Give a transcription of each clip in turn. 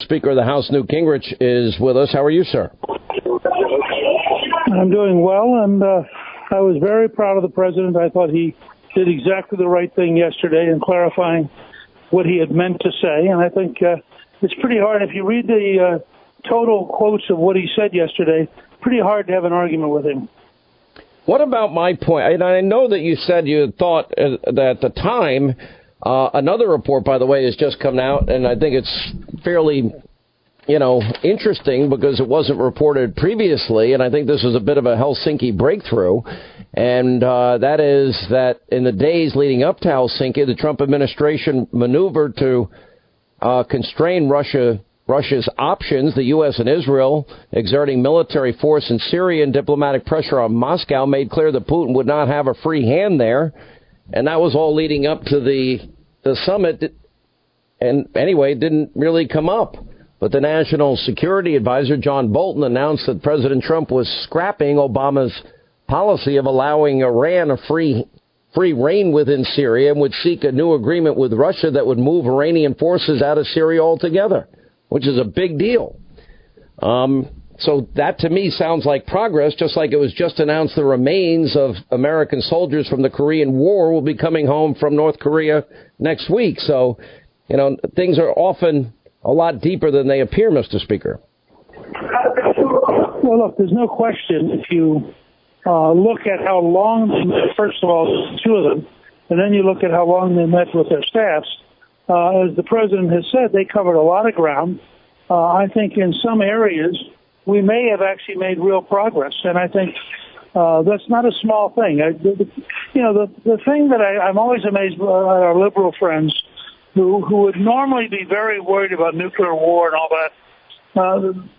Speaker of the House, Newt Gingrich, is with us. How are you, sir? I'm doing well, and I was very proud of the president. I thought he did exactly the right thing yesterday in clarifying what he had meant to say. And I think it's pretty hard, if you read the total quotes of what he said yesterday, pretty hard to have an argument with him. What about my point? And I know that you said you thought that at the time, another report, by the way, has just come out, and I think it's fairly, interesting because it wasn't reported previously, and I think this is a bit of a Helsinki breakthrough, and that is that in the days leading up to Helsinki, the Trump administration maneuvered to constrain Russia's options, the U.S. and Israel exerting military force in Syria and diplomatic pressure on Moscow made clear that Putin would not have a free hand there. And that was all leading up to the summit. And anyway, it didn't really come up. But the National Security Advisor, John Bolton, announced that President Trump was scrapping Obama's policy of allowing Iran a free reign within Syria and would seek a new agreement with Russia that would move Iranian forces out of Syria altogether, which is a big deal. So that, to me, sounds like progress, just like it was just announced the remains of American soldiers from the Korean War will be coming home from North Korea next week. So, things are often a lot deeper than they appear, Mr. Speaker. Well, look, there's no question if you look at how long they met, first of all, there's two of them, and then you look at how long they met with their staffs. As the president has said, they covered a lot of ground. I think in some areas we may have actually made real progress, and I think that's not a small thing. The thing that I'm always amazed at our liberal friends who would normally be very worried about nuclear war and all that,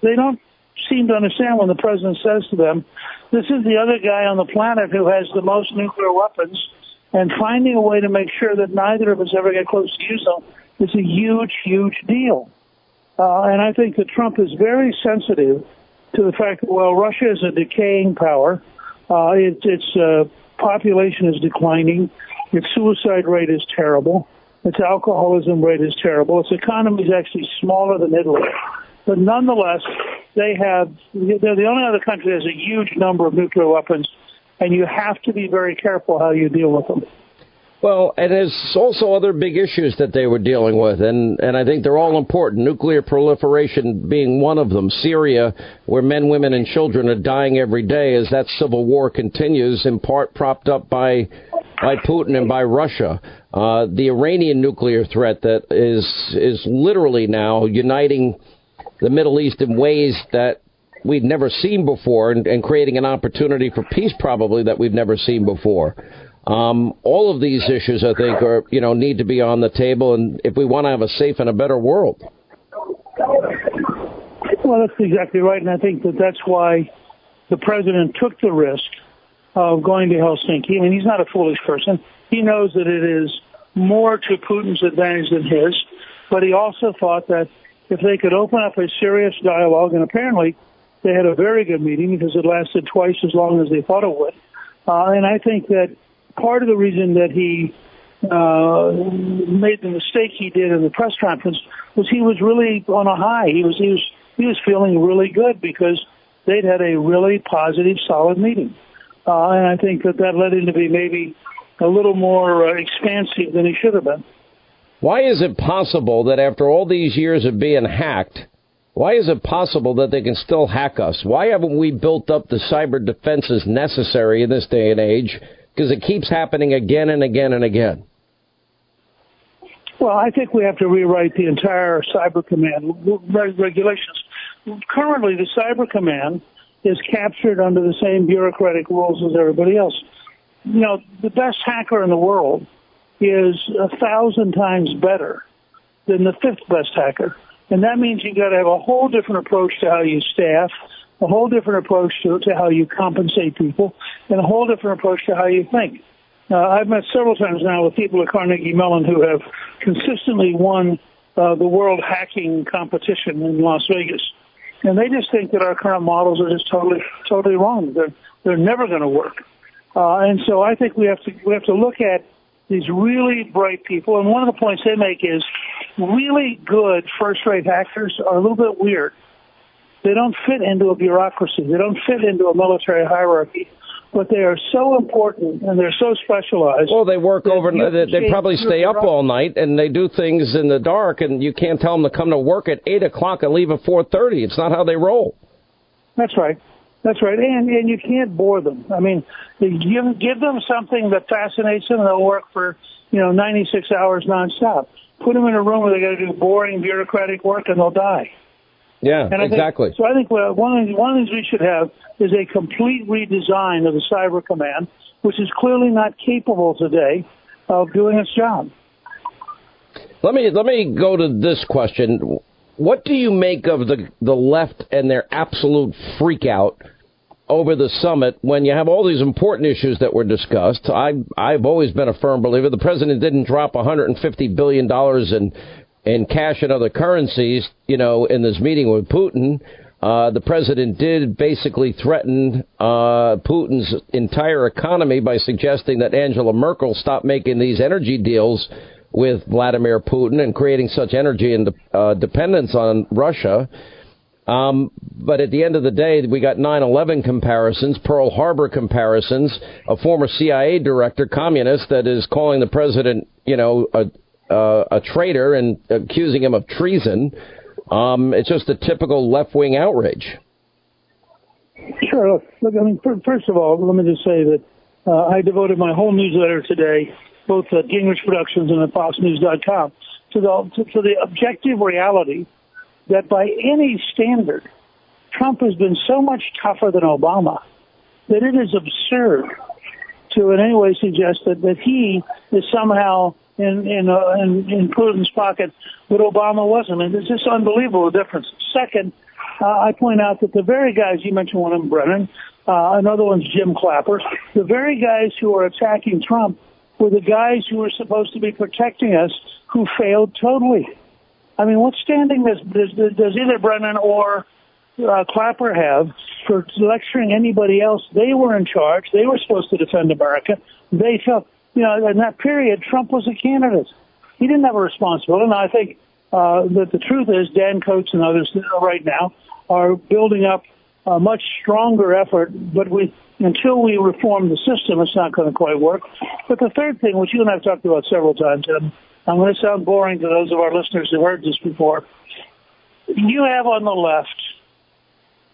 they don't seem to understand when the president says to them, this is the other guy on the planet who has the most nuclear weapons, and finding a way to make sure that neither of us ever get close to use them is a huge, huge deal. And I think that Trump is very sensitive to the fact that, Russia is a decaying power. Its population is declining. Its suicide rate is terrible. Its alcoholism rate is terrible. Its economy is actually smaller than Italy. But nonetheless, they're the only other country that has a huge number of nuclear weapons, and you have to be very careful how you deal with them. Well, and there's also other big issues that they were dealing with, and I think they're all important. Nuclear proliferation being one of them. Syria, where men, women, and children are dying every day as that civil war continues, in part propped up by Putin and by Russia. The Iranian nuclear threat that is literally now uniting the Middle East in ways that we've never seen before, and creating an opportunity for peace probably that we've never seen before. All of these issues, I think, are need to be on the table, and if we want to have a safe and a better world. Well, that's exactly right, and I think that's why the president took the risk of going to Helsinki. I mean, he's not a foolish person. He knows that it is more to Putin's advantage than his, but he also thought that if they could open up a serious dialogue, and apparently they had a very good meeting because it lasted twice as long as they thought it would. And I think that part of the reason that he made the mistake he did in the press conference was he was really on a high. He was feeling really good because they'd had a really positive, solid meeting. And I think that led him to be maybe a little more expansive than he should have been. Why is it possible that after all these years of being hacked, why is it possible that they can still hack us? Why haven't we built up the cyber defenses necessary in this day and age? Because it keeps happening again and again and again. Well, I think we have to rewrite the entire Cyber Command regulations. Currently, the Cyber Command is captured under the same bureaucratic rules as everybody else. The best hacker in the world is 1,000 times better than the fifth best hacker. And that means you've got to have a whole different approach to how you staff, a whole different approach to how you compensate people, and a whole different approach to how you think. I've met several times now with people at Carnegie Mellon who have consistently won the world hacking competition in Las Vegas. And they just think that our current models are just totally wrong. They're never going to work. And so I think we have to look at these really bright people. And one of the points they make is really good first-rate actors are a little bit weird. They don't fit into a bureaucracy. They don't fit into a military hierarchy. But they are so important and they're so specialized. Well, they work over. They probably stay up all night and they do things in the dark. And you can't tell them to come to work at 8 o'clock and leave at 4:30. It's not how they roll. That's right. That's right. And you can't bore them. I mean, you give them something that fascinates them, and they'll work for 96 hours nonstop. Put them in a room where they got to do boring bureaucratic work, and they'll die. Yeah, and exactly. I think one of the things we should have is a complete redesign of the Cyber Command, which is clearly not capable today of doing its job. Let me go to this question. What do you make of the left and their absolute freak out over the summit when you have all these important issues that were discussed? I've always been a firm believer the president didn't drop $150 billion in cash and other currencies, in this meeting with Putin. The president did basically threaten Putin's entire economy by suggesting that Angela Merkel stop making these energy deals with Vladimir Putin and creating such energy and dependence on Russia. But at the end of the day, we got 9/11 comparisons, Pearl Harbor comparisons, a former CIA director, communist, that is calling the president, a traitor and accusing him of treason. It's just a typical left-wing outrage. Sure. Look, I mean, first of all, let me just say that I devoted my whole newsletter today, both at Gingrich Productions and at FoxNews.com, to the objective reality that by any standard, Trump has been so much tougher than Obama that it is absurd to in any way suggest that he is somehow in Putin's pocket, but Obama wasn't. And it's just unbelievable difference. Second, I point out that the very guys, you mentioned one of them, Brennan, another one's Jim Clapper, the very guys who are attacking Trump were the guys who were supposed to be protecting us who failed totally. I mean, what standing does either Brennan or Clapper have for lecturing anybody else? They were in charge. They were supposed to defend America. They felt, in that period, Trump was a candidate. He didn't have a responsibility. And I think that the truth is Dan Coates and others right now are building up a much stronger effort, but until we reform the system, it's not going to quite work. But the third thing, which you and I have talked about several times, and I'm going to sound boring to those of our listeners who heard this before, you have on the left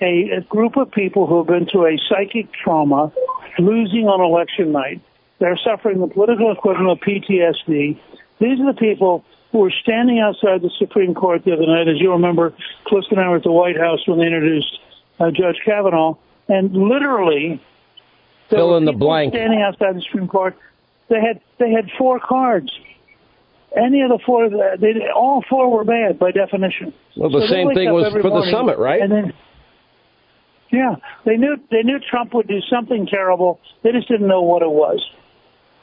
a group of people who have been through a psychic trauma, losing on election night. They're suffering the political equivalent of PTSD. These are the people who were standing outside the Supreme Court the other night. As you remember, Clifton and I were at the White House when they introduced Judge Kavanaugh, and literally fill in the blank. Standing outside the Supreme Court, they had 4 cards. Any of the 4, all 4 were bad by definition. Well, the same thing was for the summit, right? And then, yeah, they knew Trump would do something terrible. They just didn't know what it was.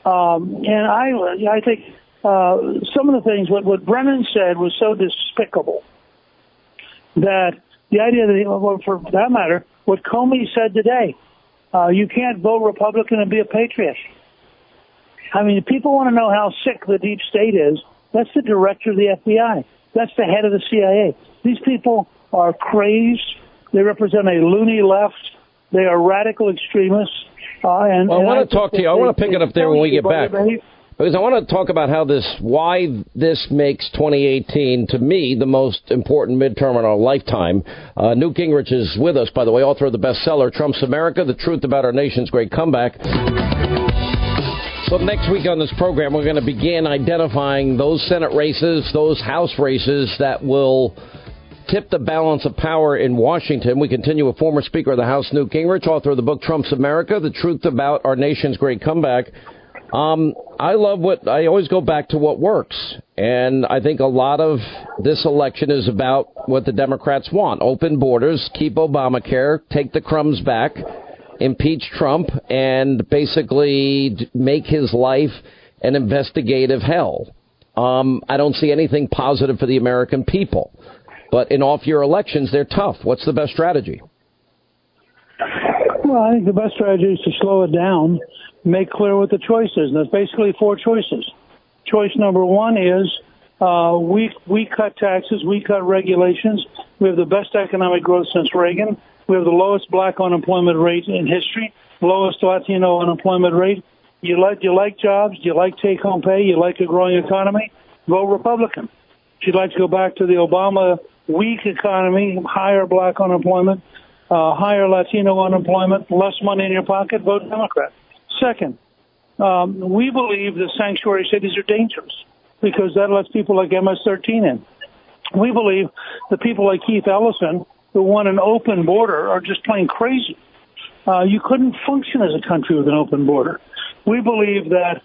And I think some of the things what Brennan said was so despicable that the idea that, for that matter, what Comey said today, you can't vote Republican and be a patriot. I mean, if people want to know how sick the deep state is, that's the director of the FBI. That's the head of the CIA. These people are crazed. They represent a loony left. They are radical extremists. I want to talk to you. I want to pick it up there when we get back. Because I want to talk about why this makes 2018, to me, the most important midterm in our lifetime. Newt Gingrich is with us, by the way, author of the bestseller, Trump's America, The Truth About Our Nation's Great Comeback. So next week on this program, we're going to begin identifying those Senate races, those House races that will tip the balance of power in Washington. We continue with former Speaker of the House, Newt Gingrich, author of the book Trump's America, The Truth About Our Nation's Great Comeback. I always go back to what works. And I think a lot of this election is about what the Democrats want. Open borders, keep Obamacare, take the crumbs back, impeach Trump, and basically make his life an investigative hell. I don't see anything positive for the American people. But in off-year elections, they're tough. What's the best strategy? Well, I think the best strategy is to slow it down make clear what the choice is. And there's basically four choices. Choice number one is we cut taxes, we cut regulations. We have the best economic growth since Reagan. We have the lowest black unemployment rate in history, lowest Latino unemployment rate. You like jobs? Do you like take-home pay? You like a growing economy? Vote Republican. If you'd like to go back to the Obama weak economy, higher black unemployment, higher Latino unemployment, less money in your pocket, vote Democrat. Second, we believe the sanctuary cities are dangerous because that lets people like MS-13 in. We believe that people like Keith Ellison, who want an open border, are just plain crazy. You couldn't function as a country with an open border. We believe that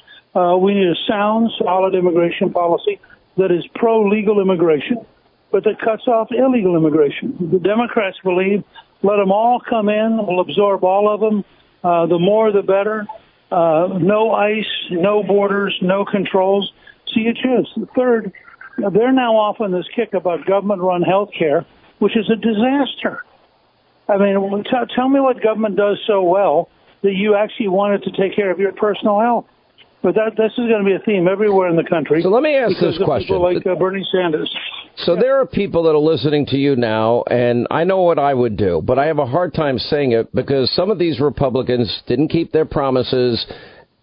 we need a sound, solid immigration policy that is pro-legal immigration, but that cuts off illegal immigration. The Democrats believe let them all come in, we'll absorb all of them, the more the better, no ICE, no borders, no controls. So you choose. Third, they're now off on this kick about government-run health care, which is a disaster. I mean, tell me what government does so well that you actually wanted to take care of your personal health. But this is going to be a theme everywhere in the country. So let me ask this question. People like Bernie Sanders. So there are people that are listening to you now, and I know what I would do, but I have a hard time saying it because some of these Republicans didn't keep their promises.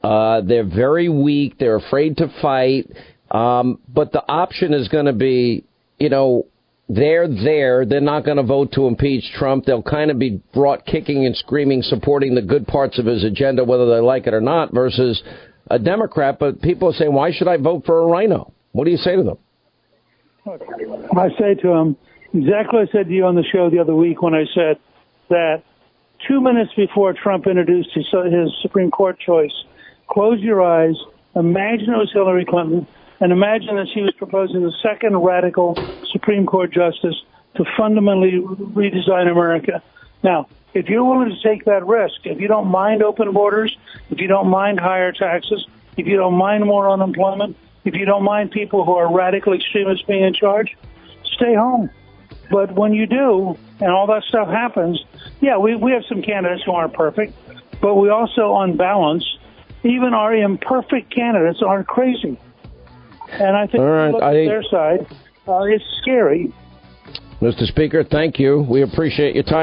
They're very weak. They're afraid to fight. But the option is going to be, they're there. They're not going to vote to impeach Trump. They'll kind of be brought kicking and screaming, supporting the good parts of his agenda, whether they like it or not, versus a Democrat. But people are saying, why should I vote for a rhino? What do you say to them? I say to them exactly what I said to you on the show the other week when I said that 2 minutes before Trump introduced his Supreme Court choice, close your eyes, imagine it was Hillary Clinton, and imagine that she was proposing the second radical Supreme Court justice to fundamentally redesign America. Now, if you're willing to take that risk, if you don't mind open borders, if you don't mind higher taxes, if you don't mind more unemployment, if you don't mind people who are radical extremists being in charge, stay home. But when you do, and all that stuff happens, yeah, we have some candidates who aren't perfect, but we also, on balance, even our imperfect candidates aren't crazy. And I think look at their side, it's scary. Mr. Speaker, thank you. We appreciate your time.